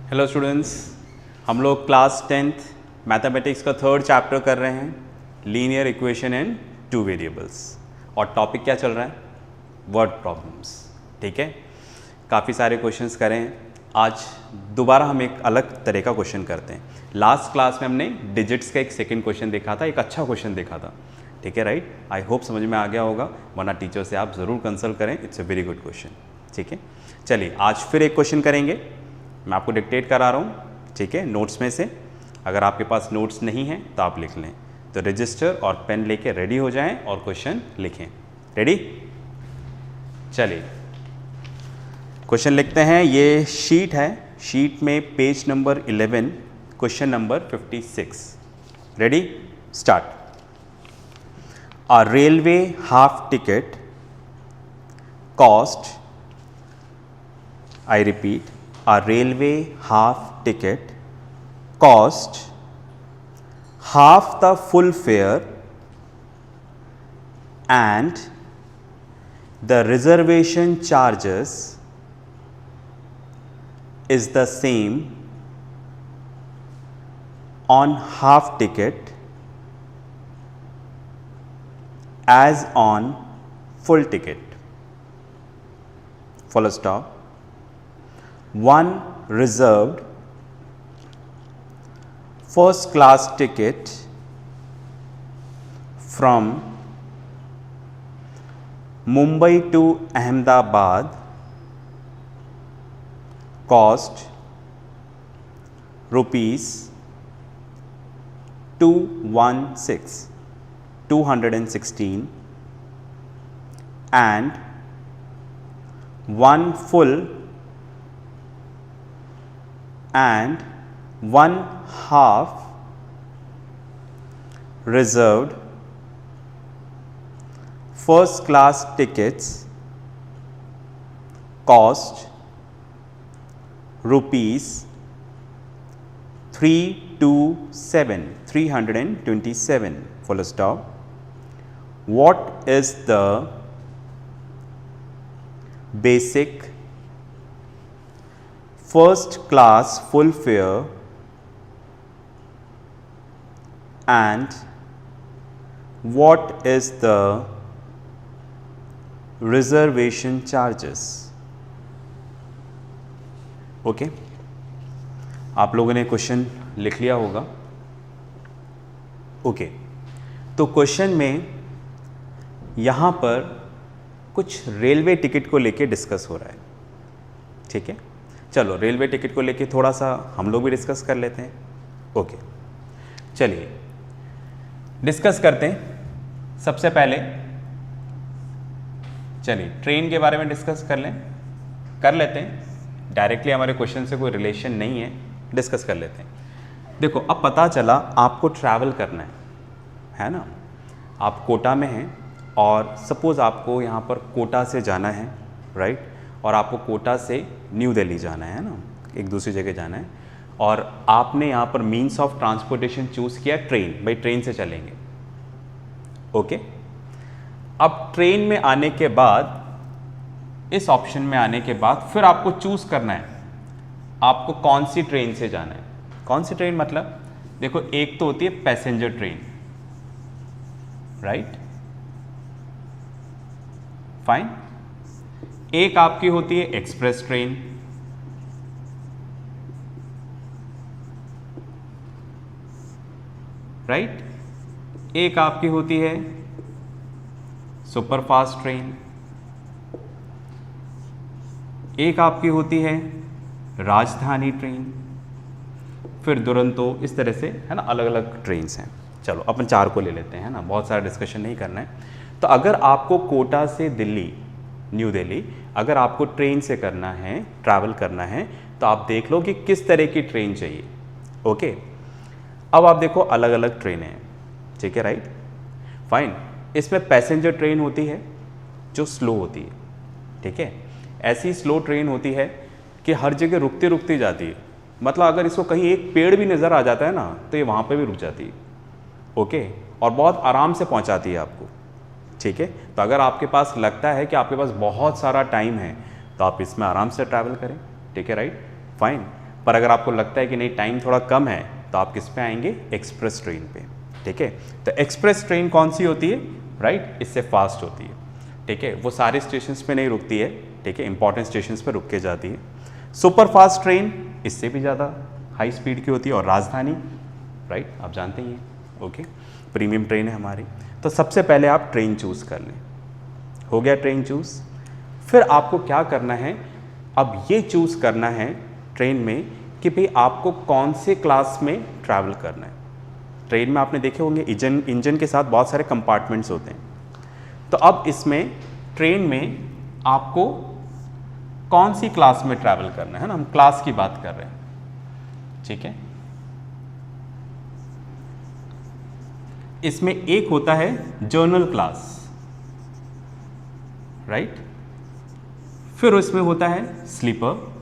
Hello students, हम लोग class 10th mathematics का थर्ड चैप्टर कर रहे हैं, linear equation and two variables. और टॉपिक क्या चल रहा है? Word problems. ठीक है, काफ़ी सारे क्वेश्चंस करें हैं। आज दोबारा हम एक अलग तरह का क्वेश्चन करते हैं। लास्ट क्लास में हमने डिजिट्स का एक सेकंड क्वेश्चन देखा था, एक अच्छा क्वेश्चन देखा था। ठीक है, राइट। आई होप समझ में आ गया होगा, वरना टीचर से आप ज़रूर कंसल्ट करें, it's a very good question. ठीक है, चलिए आज फिर एक क्वेश्चन करेंगे। मैं आपको डिक्टेट करा रहा हूँ, ठीक है, नोट्स में से। अगर आपके पास नोट्स नहीं हैं तो आप लिख लें। तो रजिस्टर और पेन लेके रेडी हो जाएं और क्वेश्चन लिखें। रेडी? चलिए क्वेश्चन लिखते हैं। ये शीट है, शीट में page number 11, question number 56। Ready? Start. A railway half ticket cost, I repeat, a railway half ticket cost half the full fare and the reservation charges is the same on half ticket as on full ticket. Full stop. One reserved first class ticket from Mumbai to Ahmedabad cost rupees 216 and one full and one half reserved first class tickets cost rupees 327 full stop. What is the basic first class full fare and what is the reservation charges? Okay, आप लोगों ने question लिख लिया होगा। Okay, तो question में यहाँ पर कुछ रेलवे टिकट को लेके डिस्कस हो रहा है। ठीक है, चलो रेलवे टिकट को लेके थोड़ा सा हम लोग भी डिस्कस कर लेते हैं। ओके, चलिए डिस्कस करते हैं। सबसे पहले चलिए ट्रेन के बारे में डिस्कस कर लेते हैं। डायरेक्टली हमारे क्वेश्चन से कोई रिलेशन नहीं है, डिस्कस कर लेते हैं। देखो, अब पता चला आपको ट्रैवल करना है ना। आप कोटा में हैं और सपोज़ आपको यहाँ पर कोटा से जाना है, राइट, और आपको कोटा से न्यू दिल्ली जाना है ना, एक दूसरी जगह जाना है, और आपने यहाँ पर मीन्स ऑफ ट्रांसपोर्टेशन चूज़ किया ट्रेन। भाई ट्रेन से चलेंगे। ओके, अब ट्रेन में आने के बाद, इस ऑप्शन में आने के बाद फिर आपको चूज़ करना है आपको कौन सी ट्रेन से जाना है। कौन सी ट्रेन मतलब, देखो एक तो होती है पैसेंजर ट्रेन, राइट, फाइन। एक आपकी होती है एक्सप्रेस ट्रेन, राइट। एक आपकी होती है सुपरफास्ट ट्रेन, एक आपकी होती है राजधानी ट्रेन, फिर दुरंतो, इस तरह से है ना, अलग अलग ट्रेन्स हैं। चलो अपन 4 को ले लेते हैं ना, बहुत सारा डिस्कशन नहीं करना है। तो अगर आपको कोटा से दिल्ली, न्यू दिल्ली, अगर आपको ट्रेन से करना है, ट्रैवल करना है, तो आप देख लो कि किस तरह की ट्रेन चाहिए। ओके, अब आप देखो अलग अलग ट्रेनें हैं। ठीक है, राइट, फाइन। इसमें पैसेंजर ट्रेन होती है जो स्लो होती है। ठीक है, ऐसी स्लो ट्रेन होती है कि हर जगह रुकती रुकती जाती है। मतलब अगर इसको कहीं एक पेड़ भी नज़र आ जाता है ना, तो ये वहाँ पे भी रुक जाती है। ओके, और बहुत आराम से पहुँचाती है आपको। ठीक है। तो अगर आपके पास लगता है कि आपके पास बहुत सारा टाइम है तो आप इसमें आराम से ट्रैवल करें, ठीक है, राइट, फाइन। पर अगर आपको लगता है कि नहीं टाइम थोड़ा कम है तो आप किस पे आएंगे, एक्सप्रेस ट्रेन पे। ठीक है, तो एक्सप्रेस ट्रेन कौन सी होती है, राइट, इससे फास्ट होती है। ठीक है, वो सारे स्टेशंस पे नहीं रुकती है, ठीक है, इंपॉर्टेंट स्टेशंस पे रुक के जाती है। सुपर फास्ट ट्रेन इससे भी ज़्यादा हाई स्पीड की होती है, और राजधानी, राइट, आप जानते ही हैं। ओके, प्रीमियम ट्रेन है हमारी। तो सबसे पहले आप ट्रेन चूज़ कर लें। हो गया ट्रेन चूज़। फिर आपको क्या करना है, अब ये चूज़ करना है ट्रेन में कि भाई आपको कौन से क्लास में ट्रैवल करना है। ट्रेन में आपने देखे होंगे इंजन के साथ बहुत सारे कंपार्टमेंट्स होते हैं। तो अब इसमें ट्रेन में आपको कौन सी क्लास में ट्रैवल करना है ना, हम क्लास की बात कर रहे हैं। ठीक है, इसमें एक होता है जर्नल क्लास, राइट, फिर उसमें होता है स्लीपर,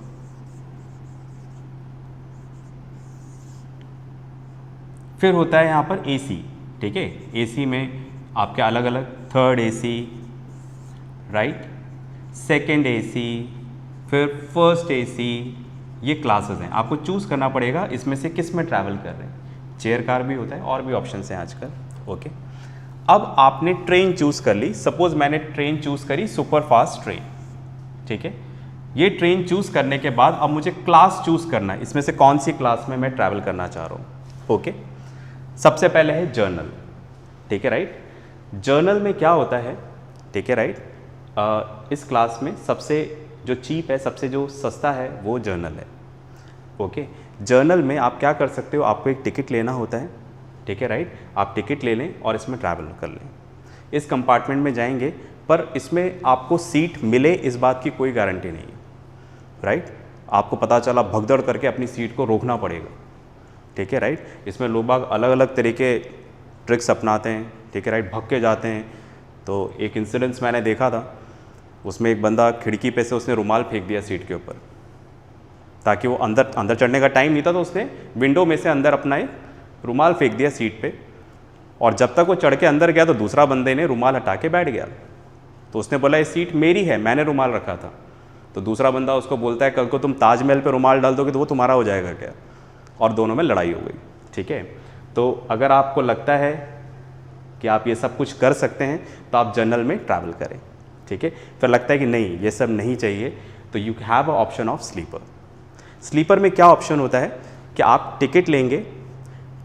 फिर होता है यहां पर एसी। ठीक है, एसी में आपके अलग अलग third AC, right, second AC, फिर फर्स्ट एसी, ये क्लासेस हैं। आपको चूज़ करना पड़ेगा इसमें से किस में ट्रैवल कर रहे हैं। चेयर कार भी होता है, और भी ऑप्शंस हैं आजकल। ओके, अब आपने ट्रेन चूज़ कर ली। सपोज मैंने ट्रेन चूज़ करी सुपर फास्ट ट्रेन। ठीक है, ये ट्रेन चूज़ करने के बाद अब मुझे क्लास चूज़ करना है, इसमें से कौन सी क्लास में मैं ट्रैवल करना चाह रहा हूँ। ओके, सबसे पहले है जर्नल। ठीक है, राइट, जर्नल में क्या होता है, ठीक है, राइट, इस क्लास में सबसे जो चीप है, सबसे जो सस्ता है, वो जर्नल है। ओके, जर्नल में आप क्या कर सकते हो, आपको एक टिकट लेना होता है। ठीक है, राइट, आप टिकट ले लें और इसमें ट्रैवल कर लें। इस कंपार्टमेंट में जाएंगे, पर इसमें आपको सीट मिले इस बात की कोई गारंटी नहीं है, राइट। आपको पता चला भगदड़ करके अपनी सीट को रोकना पड़ेगा। ठीक है, राइट, इसमें लोग बाग अलग अलग तरीके ट्रिक्स अपनाते हैं। ठीक है, राइट, भग के जाते हैं। तो एक इंसिडेंस मैंने देखा था, उसमें एक बंदा खिड़की पे से उसने रुमाल फेंक दिया सीट के ऊपर, ताकि वो अंदर चढ़ने का टाइम नहीं था, तो उसने विंडो में से अंदर अपना एक रुमाल फेंक दिया सीट पे, और जब तक वो चढ़ के अंदर गया तो दूसरा बंदे ने रुमाल हटा के बैठ गया। तो उसने बोला ये सीट मेरी है, मैंने रुमाल रखा था। तो दूसरा बंदा उसको बोलता है कल को तुम ताजमहल पे रुमाल डाल दोगे तो वो तुम्हारा हो जाएगा क्या, और दोनों में लड़ाई हो गई। ठीक है, तो अगर आपको लगता है कि आप ये सब कुछ कर सकते हैं तो आप जनरल में ट्रैवल करें। ठीक है, फिर लगता है कि नहीं ये सब नहीं चाहिए, तो you have a option of sleeper. Sleeper में क्या ऑप्शन होता है कि आप टिकट लेंगे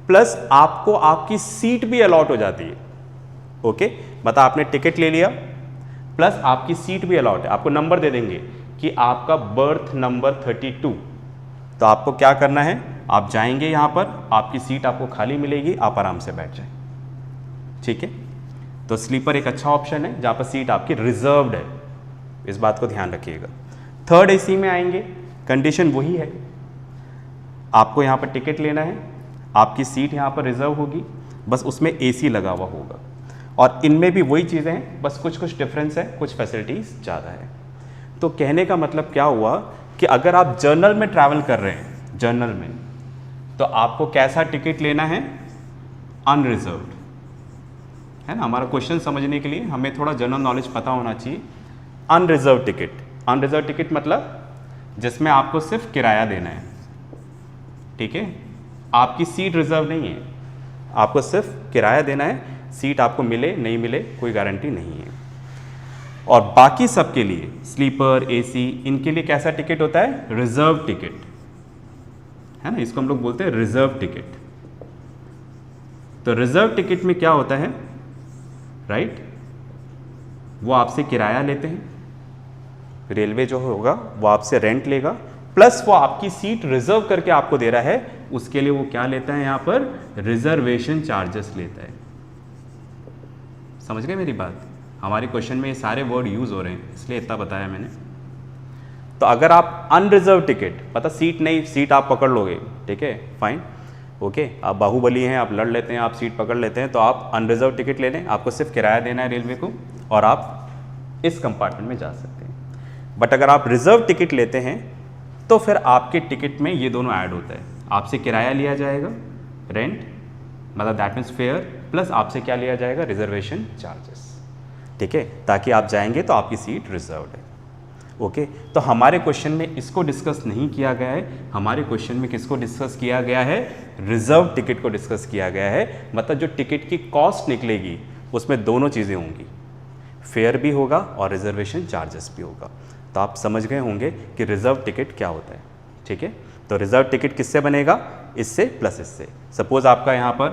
प्लस आपको आपकी सीट भी अलॉट हो जाती है। ओके, बता आपने टिकट ले लिया प्लस आपकी सीट भी अलॉट है, आपको नंबर दे देंगे कि आपका बर्थ नंबर 32। तो आपको क्या करना है, आप जाएंगे यहाँ पर, आपकी सीट आपको खाली मिलेगी, आप आराम से बैठ जाएं। ठीक है, तो स्लीपर एक अच्छा ऑप्शन है जहाँ पर सीट आपकी रिजर्व्ड है, इस बात को ध्यान रखिएगा। थर्ड एसी में आएंगे, कंडीशन वही है, आपको यहाँ पर टिकट लेना है, आपकी सीट यहाँ पर रिजर्व होगी, बस उसमें एसी लगा हुआ होगा, और इनमें भी वही चीज़ें हैं, बस कुछ कुछ डिफरेंस है, कुछ फैसिलिटीज़ ज़्यादा है। तो कहने का मतलब क्या हुआ कि अगर आप जर्नल में ट्रैवल कर रहे हैं, जर्नल में, तो आपको कैसा टिकट लेना है, अनरिजर्व्ड, है ना। हमारा क्वेश्चन समझने के लिए हमें थोड़ा जनरल नॉलेज पता होना चाहिए। अनरिजर्व टिकट, अनरिजर्व टिकट मतलब जिसमें आपको सिर्फ किराया देना है। ठीक है, आपकी सीट रिजर्व नहीं है, आपको सिर्फ किराया देना है, सीट आपको मिले नहीं मिले कोई गारंटी नहीं है। और बाकी सब के लिए स्लीपर, एसी, इनके लिए कैसा टिकट होता है, रिजर्व टिकट, है ना, इसको हम लोग बोलते हैं रिजर्व टिकट। तो रिजर्व टिकट में क्या होता है, राइट, वो आपसे किराया लेते हैं, रेलवे जो होगा वो आपसे रेंट लेगा, प्लस वो आपकी सीट रिजर्व करके आपको दे रहा है, उसके लिए वो क्या लेता है, यहाँ पर रिजर्वेशन चार्जेस लेता है। समझ गए मेरी बात, हमारे क्वेश्चन में ये सारे वर्ड यूज हो रहे हैं, इसलिए इतना बताया मैंने। तो अगर आप अनरिजर्व टिकट, पता सीट नहीं, सीट आप पकड़ लोगे, ठीक है, फाइन, ओके, आप बाहुबली हैं, आप लड़ लेते हैं, आप सीट पकड़ लेते हैं, तो आप अनरिजर्व टिकट ले लें, आपको सिर्फ किराया देना है रेलवे को, और आप इस कंपार्टमेंट में जा सकते हैं। बट अगर आप रिजर्व टिकट लेते हैं तो फिर आपके टिकट में ये दोनों ऐड होता है, आपसे किराया लिया जाएगा, रेंट, मतलब दैट मीन्स फेयर, प्लस आपसे क्या लिया जाएगा, रिजर्वेशन चार्जेस। ठीक है, ताकि आप जाएंगे तो आपकी सीट रिजर्व्ड है। ओके तो हमारे क्वेश्चन में इसको डिस्कस नहीं किया गया है, हमारे क्वेश्चन में किसको डिस्कस किया गया है, रिजर्व टिकट को डिस्कस किया गया है। मतलब जो टिकट की कॉस्ट निकलेगी उसमें दोनों चीज़ें होंगी, फेयर भी होगा और रिजर्वेशन चार्जेस भी होगा। तो आप समझ गए होंगे कि रिजर्व टिकट क्या होता है, ठीक है। तो रिजर्व टिकट किससे बनेगा, इससे प्लस इससे। सपोज आपका यहाँ पर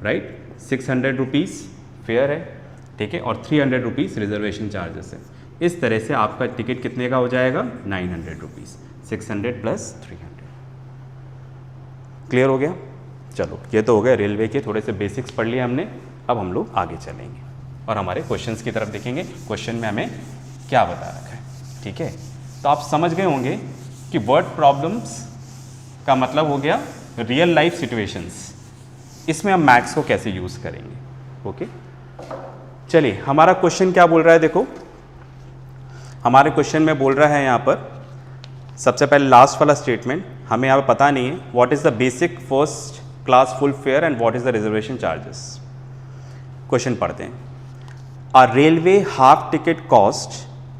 राइट 600 रुपीज़ फेयर है, ठीक है, और 300 रुपीज़ रिजर्वेशन चार्जेस है। इस तरह से आपका टिकट कितने का हो जाएगा, 900 रुपीज़, 600 प्लस 300। क्लियर हो गया। चलो ये तो हो गया रेलवे के थोड़े से बेसिक्स पढ़ लिए हमने। अब हम लोग आगे चलेंगे और हमारे क्वेश्चंस की तरफ देखेंगे। क्वेश्चन में हमें क्या बता रखा है, ठीक है। तो आप समझ गए होंगे कि वर्ड प्रॉब्लम्स का मतलब हो गया रियल लाइफ सिचुएशंस। इसमें हम मैथ्स को कैसे यूज़ करेंगे, ओके। चलिए हमारा क्वेश्चन क्या बोल रहा है, देखो हमारे क्वेश्चन में बोल रहा है यहाँ पर सबसे पहले लास्ट वाला स्टेटमेंट, हमें यहाँ पर पता नहीं है what is the basic first class full fare and what is the reservation charges. Question पढ़ते हैं। A railway half ticket cost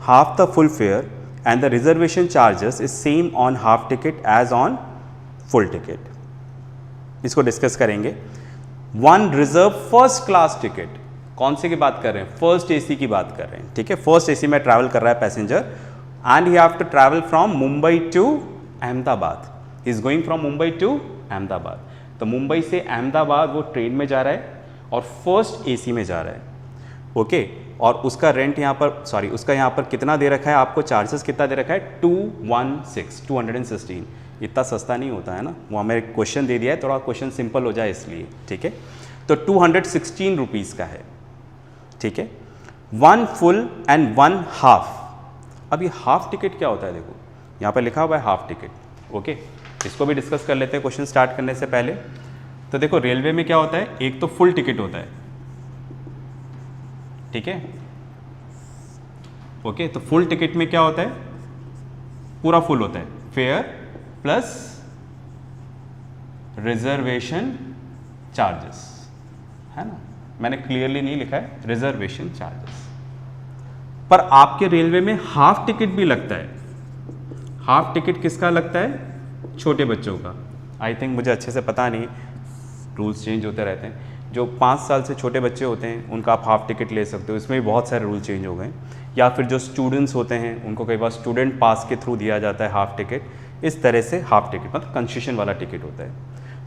half the full fare and the reservation charges is same on half ticket as on full ticket. इसको discuss करेंगे। One reserve first class ticket, कौन से की बात कर रहे हैं, फर्स्ट एसी की बात कर रहे हैं, ठीक है। फर्स्ट एसी में ट्रैवल कर रहा है passenger and he have to travel from Mumbai to Ahmedabad. He is going from Mumbai to Ahmedabad. तो मुंबई से अहमदाबाद वो ट्रेन में जा रहा है और फर्स्ट एसी में जा रहा है, ओके। और उसका रेंट यहाँ पर उसका यहाँ पर कितना दे रखा है, आपको चार्जेस कितना दे रखा है, 216 इतना सस्ता नहीं होता है ना, वो हमें क्वेश्चन दे दिया है, थोड़ा क्वेश्चन सिंपल हो जाए इसलिए, ठीक है। तो 216 रुपीज़ का है, ठीक है। 1 फुल एंड 1 हाफ। अब ये हाफ टिकट क्या होता है, देखो यहाँ पर लिखा हुआ है हाफ टिकट, ओके। इसको भी डिस्कस कर लेते हैं क्वेश्चन स्टार्ट करने से पहले। तो देखो रेलवे में क्या होता है, एक तो फुल टिकट होता है, ठीक है, ओके। तो फुल टिकट में क्या होता है, पूरा फुल होता है, फेयर प्लस रिजर्वेशन चार्जेस, है ना। मैंने क्लियरली नहीं लिखा है रिजर्वेशन चार्जेस, पर आपके रेलवे में हाफ टिकट भी लगता है। हाफ टिकट किसका लगता है, छोटे बच्चों का। आई थिंक, मुझे अच्छे से पता नहीं, रूल्स चेंज होते रहते हैं। जो 5 साल से छोटे बच्चे होते हैं उनका आप हाफ टिकट ले सकते हो, इसमें भी बहुत सारे रूल चेंज हो गए। या फिर जो स्टूडेंट्स होते हैं उनको कई बार स्टूडेंट पास के थ्रू दिया जाता है हाफ टिकट। इस तरह से हाफ टिकट मतलब कंसेशन वाला टिकट होता है।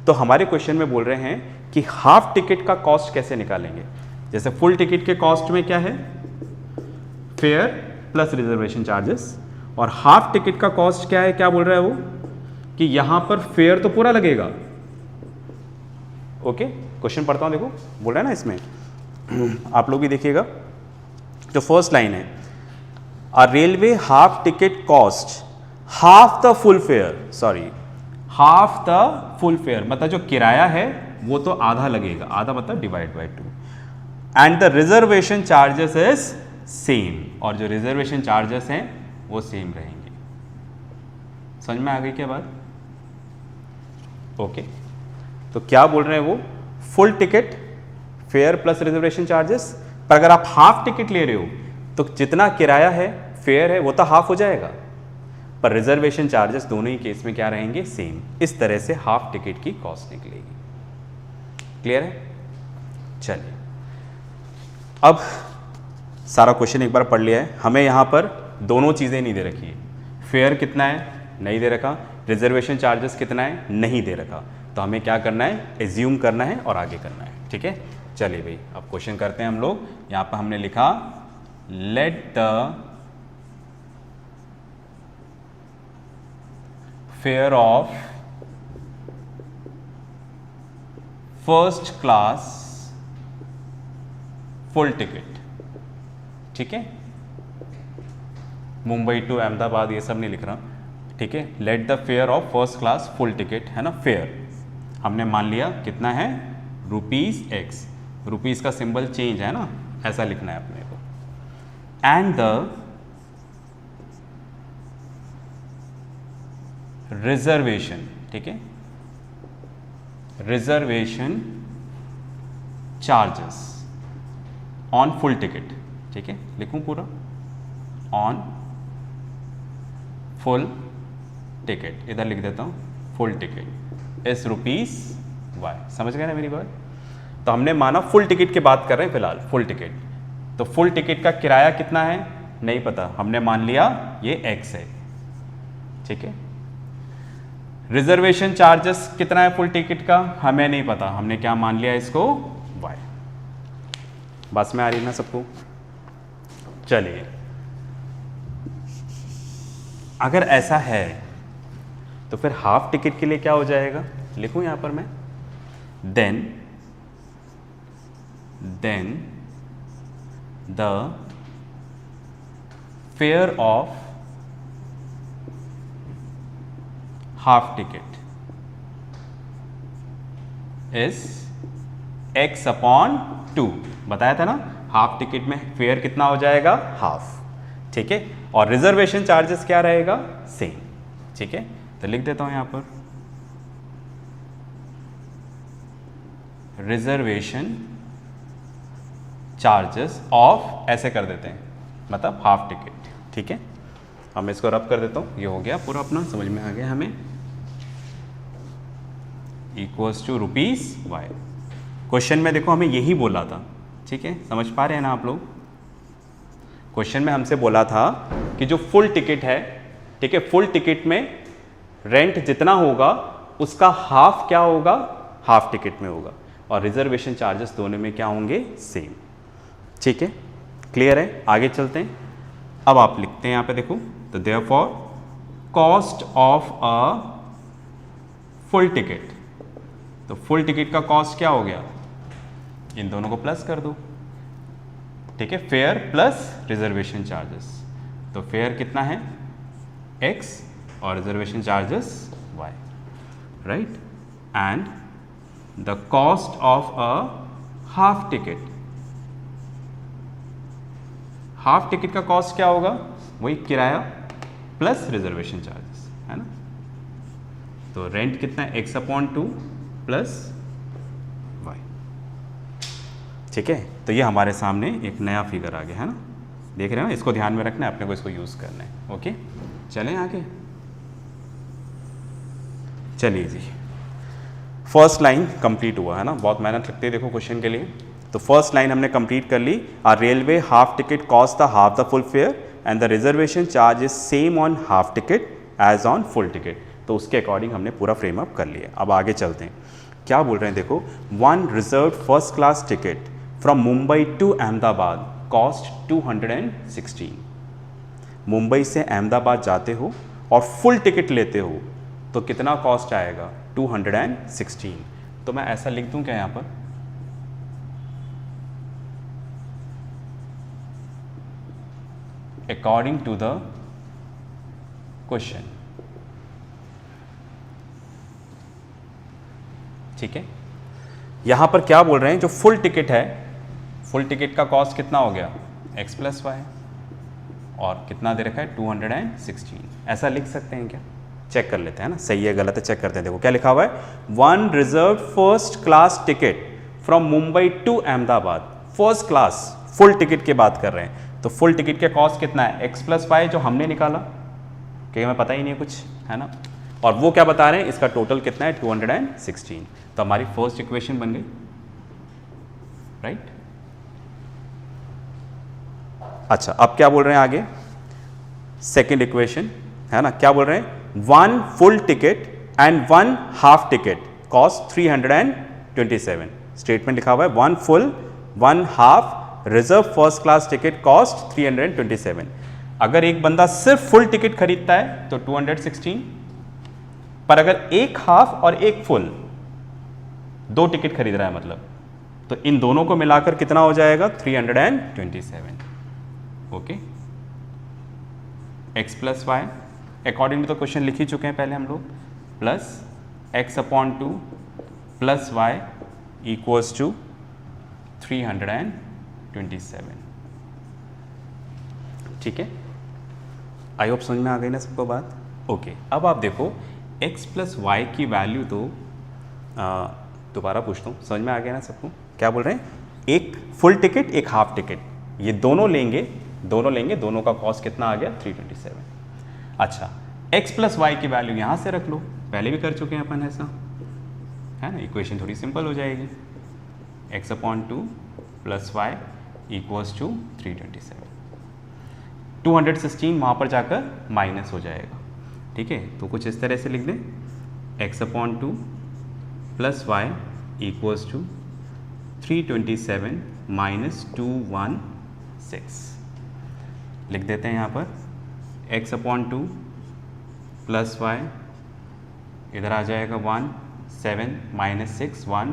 तो हमारे क्वेश्चन में बोल रहे हैं कि हाफ टिकट का कॉस्ट कैसे निकालेंगे। जैसे फुल टिकट के कॉस्ट में क्या है, फेयर प्लस रिजर्वेशन चार्जेस, और हाफ टिकट का कॉस्ट क्या है, क्या बोल रहा है वो, कि यहां पर फेयर तो पूरा लगेगा, ओके। क्वेश्चन पढ़ता हूं, देखो बोल रहा है ना इसमें, आप लोग भी देखिएगा। जो फर्स्ट लाइन है, a railway half ticket cost half the full fare, half the full fare मतलब जो किराया है वो तो आधा लगेगा, आधा मतलब divide by 2, and the reservation charges is same, और जो रिजर्वेशन चार्जेस हैं वो सेम रहेंगे। समझ में आ गई क्या बात, ओके। तो क्या बोल रहे हैं वो, full ticket fair plus reservation charges, पर अगर आप हाफ टिकट ले रहे हो तो जितना किराया है फेयर है वो तो हाफ हो जाएगा, पर रिजर्वेशन चार्जेस दोनों ही केस में क्या रहेंगे, सेम। इस तरह से हाफ टिकट की कॉस्ट निकलेगी। क्लियर है। चलिए अब सारा क्वेश्चन एक बार पढ़ लिया है। हमें यहाँ पर दोनों चीज़ें नहीं दे रखी है, फेयर कितना है नहीं दे रखा, रिजर्वेशन चार्जेस कितना है नहीं दे रखा। तो हमें क्या करना है, एज्यूम करना है और आगे करना है, ठीक है। चलिए भाई अब क्वेश्चन करते हैं हम लोग। यहाँ पर हमने लिखा let the fare of first class full ticket, ठीक है, मुंबई टू अहमदाबाद ये सब नहीं लिख रहा, ठीक है। Let the fare of first class full ticket, है ना, फेयर हमने मान लिया कितना है, ₹X, रुपीज़ का सिंबल चेंज है ना, ऐसा लिखना है अपने को, एंड द रिजर्वेशन, ठीक है, reservation charges on full ticket, ठीक है, लिखूं पूरा, ऑन फुल टिकट, इधर लिख देता हूँ फुल टिकट इस रुपीस वाई। समझ गए ना मेरी बात? तो हमने माना फुल टिकट की बात कर रहे हैं फिलहाल, फुल टिकट। तो फुल टिकट का किराया कितना है नहीं पता, हमने मान लिया ये x है, ठीक है। रिजर्वेशन चार्जेस कितना है फुल टिकट का हमें नहीं पता, हमने क्या मान लिया इसको y। बस में आ रही ना सबको? चलिए, अगर ऐसा है तो फिर हाफ टिकट के लिए क्या हो जाएगा, लिखूं यहां पर मैं, then the fare of half ticket is x upon 2। बताया था ना, हाफ टिकट में फेयर कितना हो जाएगा, हाफ, ठीक है। और रिजर्वेशन चार्जेस क्या रहेगा, सेम, ठीक है। तो लिख देता हूं यहां पर रिजर्वेशन चार्जेस ऑफ, ऐसे कर देते हैं, मतलब हाफ टिकट, ठीक है। अब मैं इसको रब कर देता हूं, ये हो गया पूरा अपना, समझ में आ गया हमें, equals to rupees Y. Question में देखो हमें यही बोला था, ठीक है, समझ पा रहे हैं ना आप लोग? क्वेश्चन में हमसे बोला था कि जो फुल टिकट है, ठीक है, फुल टिकट में रेंट जितना होगा उसका हाफ क्या होगा, हाफ टिकट में होगा, और रिजर्वेशन चार्जेस दोनों में क्या होंगे, सेम, ठीक है। क्लियर है? आगे चलते हैं। अब आप लिखते हैं यहां पे देखो, तो therefore cost of a full ticket, तो फुल टिकट का कॉस्ट क्या हो गया, इन दोनों को प्लस कर दो, ठीक है, फेयर प्लस रिजर्वेशन चार्जेस। तो फेयर कितना है x और reservation charges y, right. And the cost of a half ticket, half ticket का कॉस्ट क्या होगा, वही किराया प्लस रिजर्वेशन चार्जेस, है ना। तो रेंट कितना है, x अपॉन 2 प्लस y, ठीक है। तो ये हमारे सामने एक नया फिगर आ गया, है ना, देख रहे हो ना, इसको ध्यान में रखना है, अपने को इसको यूज करना है, ओके। चलें आगे, चलिए जी, फर्स्ट लाइन कंप्लीट हुआ, है ना, बहुत मेहनत लगती है देखो क्वेश्चन के लिए। तो फर्स्ट लाइन हमने कंप्लीट कर ली, a railway half ticket cost the half the full fare and the reservation charge is same on half ticket as on full ticket. तो उसके अकॉर्डिंग हमने पूरा फ्रेम अप कर लिया। अब आगे चलते हैं, क्या बोल रहे हैं देखो, one reserve first class ticket from Mumbai to Ahmedabad cost 216। Mumbai से अहमदाबाद जाते हो और फुल टिकट लेते हो तो कितना कॉस्ट आएगा, 216। तो मैं ऐसा लिख दूं क्या यहां पर, अकॉर्डिंग टू द क्वेश्चन, ठीक है। यहां पर क्या बोल रहे हैं, जो फुल टिकट है, फुल टिकट का कॉस्ट कितना हो गया, x प्लस वाई, और कितना दे रखा है 216। ऐसा लिख सकते हैं क्या, चेक कर लेते हैं ना, सही है गलत है चेक करते हैं। देखो क्या लिखा हुआ है, one reserve first class ticket from Mumbai to Ahmedabad, first class full ticket की बात कर रहे हैं। तो फुल टिकट के कॉस्ट कितना है, x प्लस वाई, जो हमने निकाला, क्योंकि हमें पता ही नहीं है कुछ, है ना, और वो क्या बता रहे हैं, इसका टोटल कितना है 216। तो हमारी फर्स्ट इक्वेशन बन गई, राइट। अच्छा, अब क्या बोल रहे हैं आगे, सेकेंड इक्वेशन, है ना, क्या बोल रहे हैं, one full ticket and one half ticket cost 327। Statement लिखा हुआ है, one full one half reserve first class ticket cost 327। अगर एक बंदा सिर्फ फुल टिकट खरीदता है तो 216, पर अगर एक हाफ और एक फुल, दो टिकट खरीद रहा है मतलब, तो इन दोनों को मिलाकर कितना हो जाएगा, 327, okay. x plus y, according to the question लिख ही चुके हैं पहले हम लोग, plus x upon 2 plus y equals to 327, ठीक है। आई होप समझ में आ गई ना सबको बात, ओके। अब आप देखो x प्लस वाई की वैल्यू तो दोबारा पूछता हूँ, समझ में आ गया ना सबको, क्या बोल रहे हैं, एक फुल टिकट एक हाफ टिकट, ये दोनों लेंगे, दोनों का कॉस्ट कितना आ गया, 327। अच्छा, x प्लस वाई की वैल्यू यहाँ से रख लो, पहले भी कर चुके हैं अपन ऐसा, है ना। इक्वेशन थोड़ी सिंपल हो जाएगी, x/2 plus y equals to 327। 216 वहाँ पर जाकर माइनस हो जाएगा, ठीक है। तो कुछ इस तरह से लिख दें, x/2 plus y equals to 327 minus 216 लिख देते हैं यहाँ पर। x/2 प्लस वाई इधर आ जाएगा 1, 7 माइनस 6 1,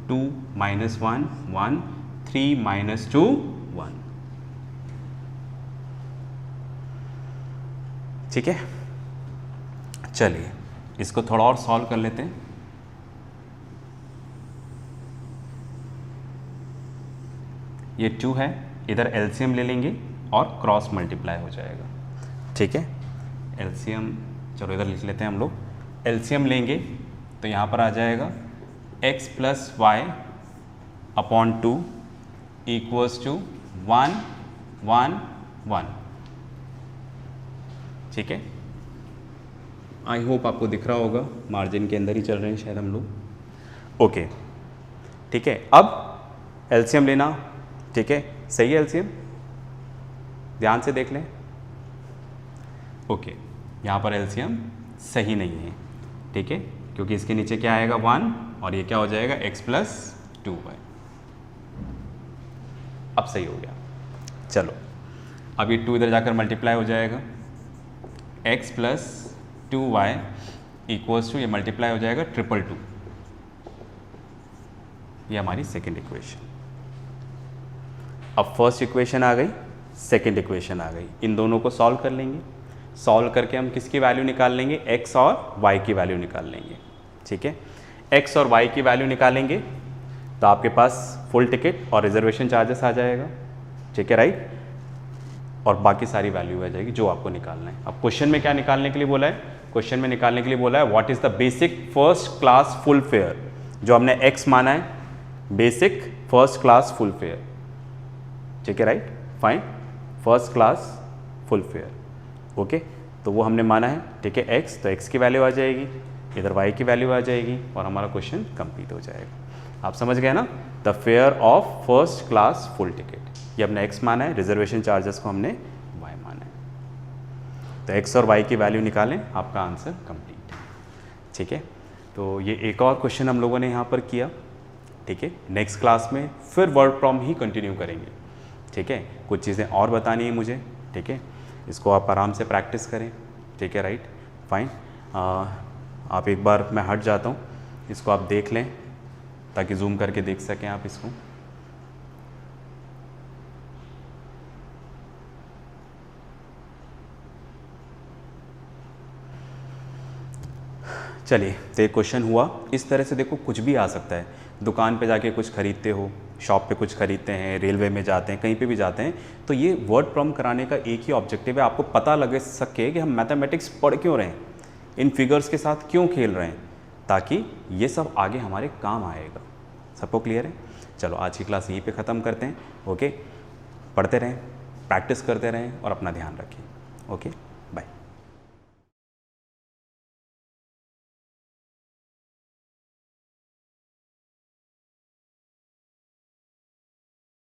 2 माइनस 1 1, 3 माइनस 2 1, ठीक है। चलिए इसको थोड़ा और सॉल्व कर लेते हैं। ये 2 है, इधर एलसीएम ले लेंगे और क्रॉस मल्टीप्लाई हो जाएगा, ठीक है। एलसीएम चलो इधर लिख लेते हैं हम लोग, एलसीएम लेंगे तो यहाँ पर आ जाएगा x plus y upon 2 equals to 1 1 1, ठीक है। आई होप आपको दिख रहा होगा, मार्जिन के अंदर ही चल रहे हैं शायद हम लोग, ओके, ठीक है। अब एलसीएम लेना, ठीक है, सही है एलसीएम, ध्यान से देख लें, ओके। यहाँ पर एलसीएम सही नहीं है, ठीक है, क्योंकि इसके नीचे क्या आएगा 1 और ये क्या हो जाएगा x प्लस 2y। अब सही हो गया, चलो अब ये 2 इधर जाकर मल्टीप्लाई हो जाएगा, x plus 2y equals to, ये मल्टीप्लाई हो जाएगा 222, ये हमारी सेकेंड इक्वेशन। अब फर्स्ट इक्वेशन आ गई, सेकेंड इक्वेशन आ गई, इन दोनों को सॉल्व कर लेंगे। सॉल्व करके हम किसकी वैल्यू निकाल लेंगे, x और y की वैल्यू निकाल लेंगे, ठीक है। x और y की वैल्यू निकालेंगे तो आपके पास फुल टिकट और रिजर्वेशन चार्जेस आ जाएगा, ठीक है, राइट, और बाकी सारी वैल्यू आ जाएगी जो आपको निकालना है। अब क्वेश्चन में क्या निकालने के लिए बोला है, क्वेश्चन में निकालने के लिए बोला है what is the basic first class full fair, जो हमने x माना है, basic first class full fair, ठीक है, right, fine, first class full fair, okay, तो वो हमने माना है, ठीक है, x, तो x की वैल्यू आ जाएगी, इधर y की वैल्यू आ जाएगी और हमारा क्वेश्चन कंप्लीट हो जाएगा। आप समझ गए ना, the fare of first class full ticket, ये हमने x माना है, रिजर्वेशन चार्जेस को हमने y माना है, तो x और y की वैल्यू निकालें, आपका आंसर कंप्लीट है, ठीक है। तो ये एक और क्वेश्चन हम लोगों ने यहाँ पर किया, ठीक है। नेक्स्ट क्लास में फिर वर्ड प्रॉब्लम ही कंटिन्यू करेंगे, ठीक है, कुछ चीज़ें और बतानी है मुझे, ठीक है, इसको आप आराम से प्रैक्टिस करें, ठीक है, राइट, फाइन। आप एक बार मैं हट जाता हूँ, इसको आप देख लें ताकि जूम करके देख सकें आप इसको। चलिए, तो एक क्वेश्चन हुआ इस तरह से, देखो कुछ भी आ सकता है, दुकान पे जाके कुछ खरीदते हो, शॉप पे कुछ खरीदते हैं, रेलवे में जाते हैं, कहीं पे भी जाते हैं, तो ये वर्ड प्रॉब्लम कराने का एक ही ऑब्जेक्टिव है, आपको पता लगे सके कि हम मैथमेटिक्स पढ़ क्यों रहे हैं, इन फिगर्स के साथ क्यों खेल रहे हैं, ताकि ये सब आगे हमारे काम आएगा। सबको क्लियर है? चलो आज की क्लास यहीं पे ख़त्म करते हैं, ओके। पढ़ते रहें, प्रैक्टिस करते रहें और अपना ध्यान रखें, ओके।